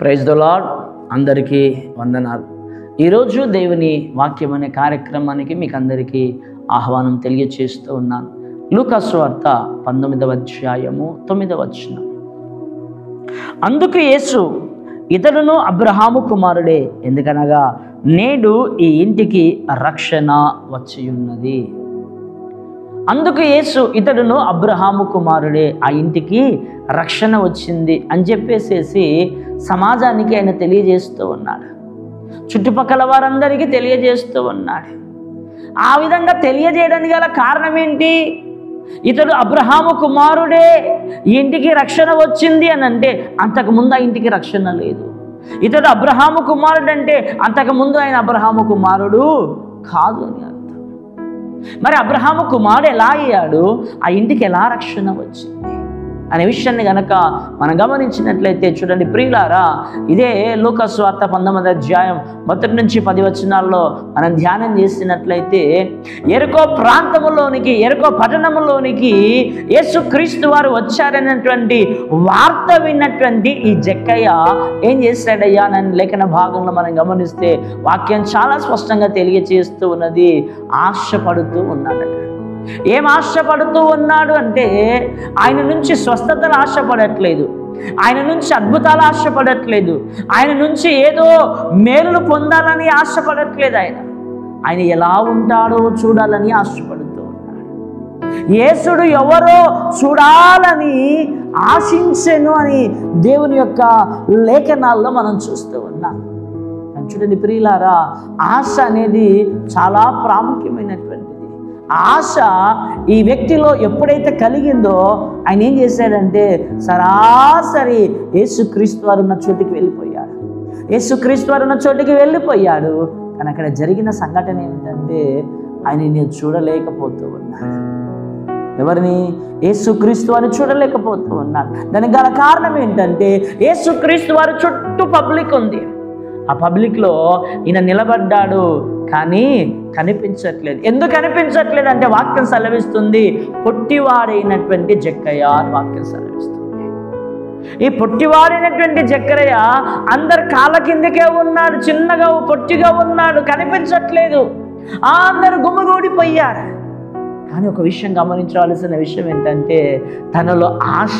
Praise the lord. అందరికీ వందనాలు. ఈరోజు దేవుని వాక్యం అనే కార్యక్రమానికి మీకు అందరికీ ఆహ్వానం తెలియచేస్తూ ఉన్నాను. లూకా సువార్త 19వ అధ్యాయము 9వ వచనం. అందుకు యేసు, ఇతడును అబ్రహాము కుమారుడే, ఎందుకనగా నేడు ఈ ఇంటికి రక్షణ వచ్చి ఉన్నది. అందుకు యేసు, ఇతడును అబ్రహాము కుమారుడే, ఆ ఇంటికి రక్షణ వచ్చింది అని చెప్పేసేసి సమాజానికి ఆయన తెలియజేస్తూ ఉన్నాడు. చుట్టుపక్కల వారందరికీ తెలియజేస్తూ ఉన్నాడు. ఆ విధంగా తెలియజేయడానికి గల కారణం ఏంటి? ఇతడు అబ్రహాము కుమారుడే, ఈ ఇంటికి రక్షణ వచ్చింది అని అంటే అంతకుముందు ఆ ఇంటికి రక్షణ లేదు. ఇతడు అబ్రహాము కుమారుడు అంటే అంతకుముందు ఆయన అబ్రహాము కుమారుడు కాదు అని అర్థం. మరి అబ్రహాము కుమారుడు ఎలా అయ్యాడు, ఆ ఇంటికి ఎలా రక్షణ వచ్చింది అనే విషయాన్ని గనక మనం గమనించినట్లయితే చూడండి ప్రియులారా, ఇదే లూకా సువార్త 19వ అధ్యాయం 1 నుంచి 10 వచనాల్లో మనం ధ్యానం చేసినట్లయితే యెరికో ప్రాంతములోనికి, యెరికో పట్టణంలోనికి యేసుక్రీస్తు వారు వచ్చారనేటువంటి వార్త విన్నటువంటి ఈ జక్కయ్య ఏం చేశాడయ్యా అని లేఖన భాగంలో మనం గమనిస్తే వాక్యం చాలా స్పష్టంగా తెలియజేస్తూ ఉన్నది. ఆశపడుతూ ఉన్నాడట. ఏం ఆశపడుతూ ఉన్నాడు అంటే ఆయన నుంచి స్వస్థతలు ఆశపడట్లేదు, ఆయన నుంచి అద్భుతాలు ఆశపడట్లేదు, ఆయన నుంచి ఏదో మేలులు పొందాలని ఆశపడట్లేదు. ఆయన ఎలా ఉంటాడో చూడాలని ఆశపడుతూ ఉన్నాడు. యేసుడు ఎవరో చూడాలని ఆశించెను అని దేవుని యొక్క లేఖనాల్లో మనం చూస్తూ ఉన్నాం. చూడండి ప్రియులారా, ఆశ అనేది చాలా ప్రాముఖ్యమైనటువంటిది. ఆశ ఈ వ్యక్తిలో ఎప్పుడైతే కలిగిందో ఆయన ఏం చేశాడంటే సరాసరి యేసుక్రీస్తు వారు ఉన్న చోటికి వెళ్ళిపోయాడు. యేసుక్రీస్తు వారు ఉన్న చోటికి వెళ్ళిపోయాడు. కానీ అక్కడ జరిగిన సంఘటన ఏమిటంటే ఆయన నేను చూడలేకపోతూ ఉన్నాడు. ఎవరిని? యేసుక్రీస్తు వారిని చూడలేకపోతూ ఉన్నాడు. దానికి గల కారణం ఏంటంటే యేసుక్రీస్తు వారి చుట్టూ పబ్లిక్ ఉంది. ఆ పబ్లిక్లో ఈయన నిలబడ్డాడు కానీ కనిపించట్లేదు. ఎందుకు కనిపించట్లేదు అంటే వాక్యం సెలవిస్తుంది, పొట్టివాడైనటువంటి జక్కయ్య అని వాక్యం సెలవిస్తుంది. ఈ పొట్టివాడైనటువంటి జక్కయ్య అందరు కాళ్ళ కిందకే ఉన్నాడు, చిన్నగా పొట్టిగా ఉన్నాడు, కనిపించట్లేదు. అందరు గుమిగూడిపోయారు. కానీ ఒక విషయం గమనించవలసిన విషయం ఏంటంటే తనలో ఆశ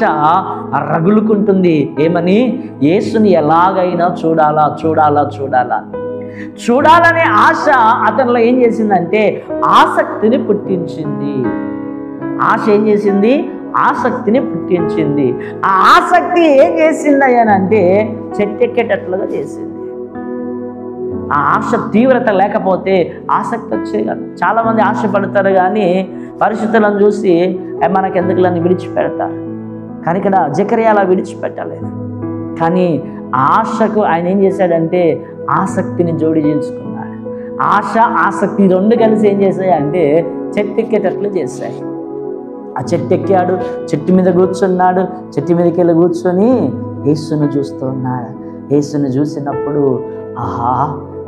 రగులుకుంటుంది. ఏమని? యేసుని ఎలాగైనా చూడాలా చూడాలా చూడాలా చూడాలనే ఆశ అతనిలో ఏం చేసిందంటే ఆసక్తిని పుట్టించింది. ఆశ ఏం చేసింది? ఆసక్తిని పుట్టించింది. ఆ ఆసక్తి ఏం చేసింది అంటే చెట్టెక్కేటట్లుగా చేసింది. ఆ ఆశ తీవ్రత లేకపోతే ఆసక్తి వచ్చేది కాదు. చాలామంది ఆశపడతారు కానీ పరిస్థితులను చూసి మనకెందుకులని విడిచిపెడతారు. కానీ ఇక్కడ జకరియా అలా విడిచిపెట్టలేదు. కానీ ఆశకు ఆయన ఏం చేశాడంటే ఆసక్తిని జోడించుకున్నాడు. ఆశ ఆసక్తి రెండు కలిసి ఏం చేశాయి అంటే చెట్టు ఎక్కేటట్లు చేశాయి. ఆ చెట్టు ఎక్కాడు, చెట్టు మీద కూర్చున్నాడు. చెట్టు మీదకి వెళ్ళి కూర్చొని యేసును చూస్తూ ఉన్నాడు. యేసును చూసినప్పుడు ఆహా,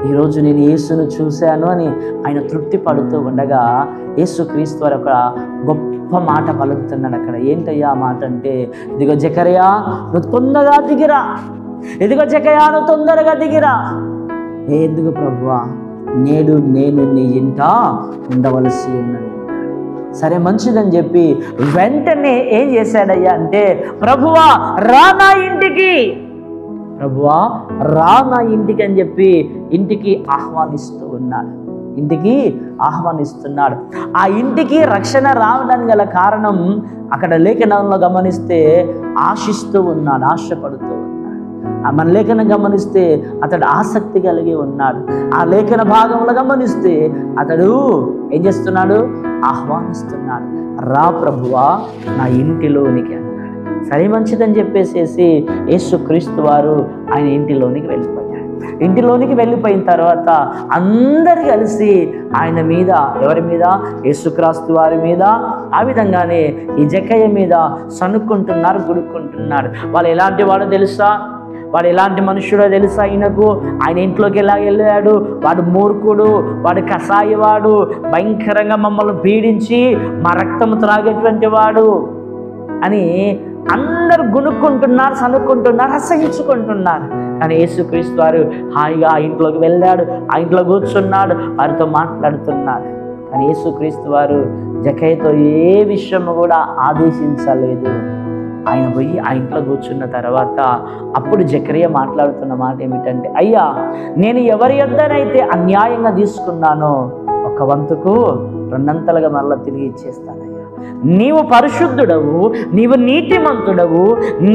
ఈరోజు నేను యేసును చూశాను అని ఆయన తృప్తి పడుతూ ఉండగా యేసుక్రీస్తు వారు ఒక గొప్ప మాట పలుకుతున్నాడు అక్కడ. ఏంటయ్యా ఆ మాట అంటే, ఇదిగో జకరియా నువ్వు తొందరగా దిగిరా, ఇదిగో జకరియా నువ్వు తొందరగా దిగిరా. ఎందుకు ప్రభువా? నేడు నేను నీ ఇంట ఉండవలసి ఉన్నది. సరే మంచిదని చెప్పి వెంటనే ఏం చేశాడయ్యా అంటే, ప్రభువా రా నా ఇంటికి, ప్రభువా రా నా ఇంటికి అని చెప్పి ఇంటికి ఆహ్వానిస్తూ ఉన్నాడు. ఇంటికి ఆహ్వానిస్తున్నాడు. ఆ ఇంటికి రక్షణ రావడానికి గల కారణం అక్కడ లేఖనంలో గమనిస్తే ఆశిస్తూ ఉన్నాడు, ఆశపడుతూ ఉన్నాడు. మన లేఖనం గమనిస్తే అతడు ఆసక్తి కలిగి ఉన్నాడు. ఆ లేఖన భాగంలో గమనిస్తే అతడు ఏం చేస్తున్నాడు? ఆహ్వానిస్తున్నాడు. రా ప్రభువా నా ఇంటిలోనికి అన్నాడు. సరే మంచిదని చెప్పేసేసి యేసుక్రీస్తు వారు ఆయన ఇంటిలోనికి వెళ్ళిపోయాడు. ఇంటిలోనికి వెళ్ళిపోయిన తర్వాత అందరు కలిసి ఆయన మీద, ఎవరి మీద? యేసుక్రీస్తు వారి మీద, ఆ విధంగానే ఈ జక్కయ్య మీద సనుక్కుంటున్నారు, గుడుక్కుంటున్నారు. వాళ్ళు ఎలాంటి వాడో తెలుసా? వాడు ఎలాంటి మనుష్యుడో తెలుసా? ఆయన ఇంట్లోకి ఎలా వెళ్ళాడు? వాడు మూర్ఖుడు, వాడు కసాయివాడు, భయంకరంగా మమ్మల్ని పీడించి మా రక్తం త్రాగేటువంటి వాడు అని అందరూ గునుక్కుంటున్నారు, సనుక్కుంటున్నారు, అసహించుకుంటున్నారు. కానీ యేసుక్రీస్తు వారు హాయిగా ఆ ఇంట్లోకి వెళ్ళాడు, ఆ ఇంట్లో కూర్చున్నాడు, వారితో మాట్లాడుతున్నాడు. కానీ యేసుక్రీస్తు వారు జక్కయ్యతో ఏ విషయము కూడా ఆదేశించలేదు. ఆయన పోయి ఆ ఇంట్లో కూర్చున్న తర్వాత అప్పుడు జకరియా మాట్లాడుతున్న మాట ఏమిటంటే, అయ్యా, నేను ఎవరి యొద్దనైతే అన్యాయంగా తీసుకున్నానో ఒక వంతుకు రెండంతలుగా మరలా తిరిగి ఇచ్చేస్తానయ్యా. నీవు పరిశుద్ధుడవు, నీవు నీతిమంతుడవు,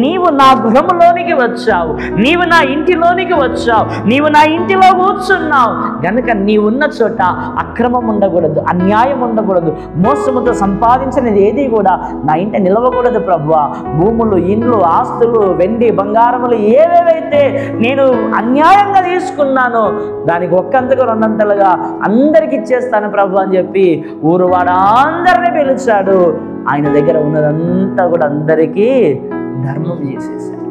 నీవు నా గృహములోనికి వచ్చావు, నీవు నా ఇంటిలోనికి వచ్చావు, నీవు నా ఇంటిలో కూర్చున్నావు గనుక నీవున్న చోట అక్రమం ఉండకూడదు, అన్యాయం ఉండకూడదు, మోసముతో సంపాదించినది ఏది కూడా నా ఇంట నిలవకూడదు ప్రభువా. భూములు, ఇండ్లు, ఆస్తులు, వెండి, బంగారములు ఏవేవైతే నేను అన్యాయంగా తీసుకున్నానో దానికి ఒక్కంతకు రెండంతలుగా అందరికి ఇచ్చేస్తాను ప్రభు అని చెప్పి ఊరు వాడందరినీ పిలిచాడు. ఆయన దగ్గర ఉన్నదంతా కూడా అందరికీ ధర్మం చేసేసాడు,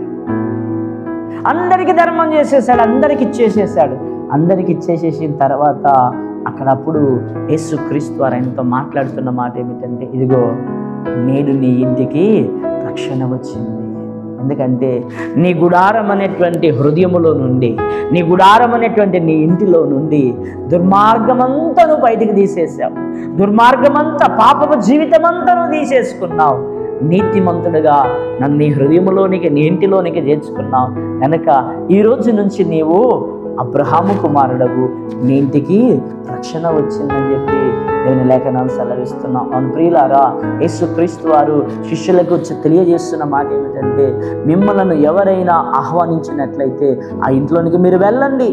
అందరికీ ధర్మం చేసేసాడు, అందరికి ఇచ్చేసేసాడు. అందరికి ఇచ్చేసేసిన తర్వాత అక్కడప్పుడు యేసుక్రీస్తు వారు ఆయనతో మాట్లాడుతున్న మాట ఏమిటంటే, ఇదిగో నేడు నీ ఇంటికి రక్షణ వచ్చింది. ఎందుకంటే నీ గుడారం అనేటువంటి హృదయములో నుండి, నీ గుడారం అనేటువంటి నీ ఇంటిలో నుండి దుర్మార్గమంతా నువ్వు బయటికి తీసేసావు, దుర్మార్గమంతా, పాపపు జీవితమంతా నువ్వు తీసేసుకున్నావు. నీతిమంతుడుగా నన్ను నీ హృదయంలోనికి, నీ ఇంటిలోనికి చేర్చుకున్నావు కనుక ఈ రోజు నుంచి నీవు అబ్రహాము కుమారుడవు, నీ ఇంటికి రక్షణ వచ్చిందని చెప్పి దేవుని లేఖనాలు సెలవిస్తున్నాం. అవును ప్రియులారా, యేసుక్రీస్తు వారు శిష్యులకు తెలియజేస్తున్న మాట ఏమిటంటే, మిమ్మల్ని ఎవరైనా ఆహ్వానించినట్లయితే ఆ ఇంట్లోనికి మీరు వెళ్ళండి,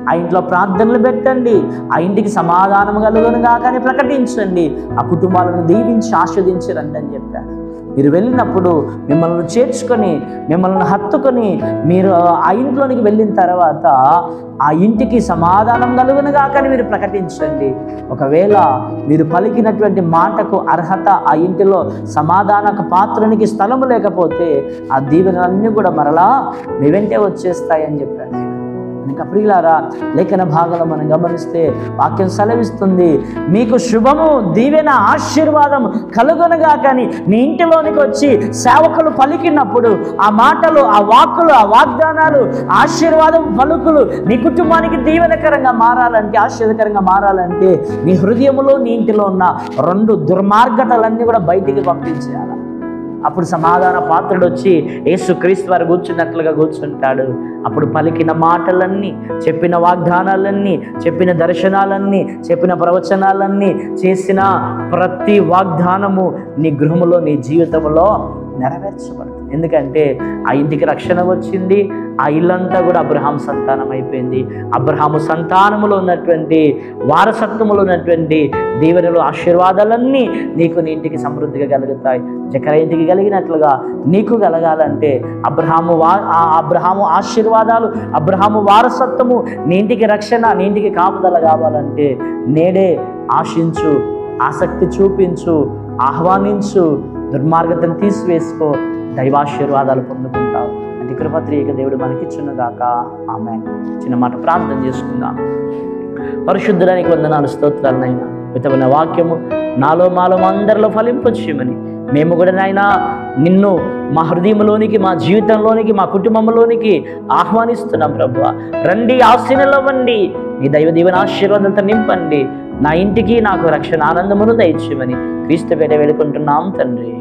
ఆ ఇంట్లో ప్రార్థనలు పెట్టండి, ఆ ఇంటికి సమాధానం కలుగునుగా కానీ ప్రకటించండి, ఆ కుటుంబాలను దీవించి ఆస్వాదించరండి అని చెప్పారు. మీరు వెళ్ళినప్పుడు మిమ్మల్ని చేర్చుకొని, మిమ్మల్ని హత్తుకొని మీరు ఆ ఇంట్లోనికి వెళ్ళిన తర్వాత ఆ ఇంటికి సమాధానం కలుగునుగా కానీ మీరు ప్రకటించండి. ఒకవేళ మీరు పలికినటువంటి మాటకు అర్హత ఆ ఇంటిలో సమాధానక పాత్రనికి స్థలము లేకపోతే ఆ దీవెనలన్నీ కూడా మరలా మీ వెంటే వచ్చేస్తాయని చెప్పాడు. కనుక ప్రియులారా, లేఖన భాగంలో మనం గమనిస్తే వాక్యం సెలవిస్తుంది, మీకు శుభము, దీవెన, ఆశీర్వాదం కలుగునుగా కానీ నీ ఇంటిలోనికి వచ్చి సేవకులు పలికినప్పుడు ఆ మాటలు, ఆ వాక్కులు, ఆ వాగ్దానాలు, ఆశీర్వాదం పలుకులు నీ కుటుంబానికి దీవెనకరంగా మారాలంటే, ఆశీర్వదకరంగా మారాలంటే నీ హృదయంలో, నీ ఇంటిలో ఉన్న రెండు దుర్మార్గతలన్నీ కూడా బయటికి పంపించేయాలి. అప్పుడు సమాధాన పాత్రుడు వచ్చి యేసుక్రీస్తు వారు కూర్చున్నట్లుగా కూర్చుంటాడు. అప్పుడు పలికిన మాటలన్నీ, చెప్పిన వాగ్దానాలన్నీ, చెప్పిన దర్శనాలన్నీ, చెప్పిన ప్రవచనాలన్నీ, చేసిన ప్రతి వాగ్దానము నీ గృహములో, నీ జీవితంలో నెరవేర్చబడుతుంది. ఎందుకంటే ఆ ఇంటికి రక్షణ వచ్చింది, ఆ ఇల్లంతా కూడా అబ్రహాం సంతానం అయిపోయింది. అబ్రహాము సంతానములో ఉన్నటువంటి, వారసత్వములో ఉన్నటువంటి దీవెనలు, ఆశీర్వాదాలన్నీ నీకు, నీ ఇంటికి సమృద్ధిగా కలుగుతాయి. జకరియా ఇంటికి కలిగినట్లుగా నీకు కలగాలంటే అబ్రహాము ఆశీర్వాదాలు, అబ్రహాము వారసత్వము, నీ ఇంటికి రక్షణ, నీ ఇంటికి కాపుదల కావాలంటే నేడే ఆశించు, ఆసక్తి చూపించు, ఆహ్వానించు, దుర్మార్గతను తీసివేసుకో, దైవాశీర్వాదాలు పొందుకుంటావు. అది కృపత్రిక దేవుడు మనకిచ్చునుగాక. ఆమేన్. చిన్న మాట ప్రార్థన చేసుకుందాం. పరిశుద్ధుడానికి వందనాలు, స్తోత్రాలు నైనా. మితమైన వాక్యము నాలో మాలో అందరిలో ఫలింపచేయమని మేము కూడా నాయనా నిన్ను మా హృదయంలోనికి, మా జీవితంలోనికి, మా కుటుంబంలోనికి ఆహ్వానిస్తున్నాం ప్రభువా. రండి, ఆశీర్వదించండి, నీ దైవ దీవెన ఆశీర్వాదంతో నింపండి. నా ఇంటికి నాకు రక్షణ ఆనందమును దయచేయమని క్రీస్తు పేట వేడుకుంటున్నాం తండ్రి.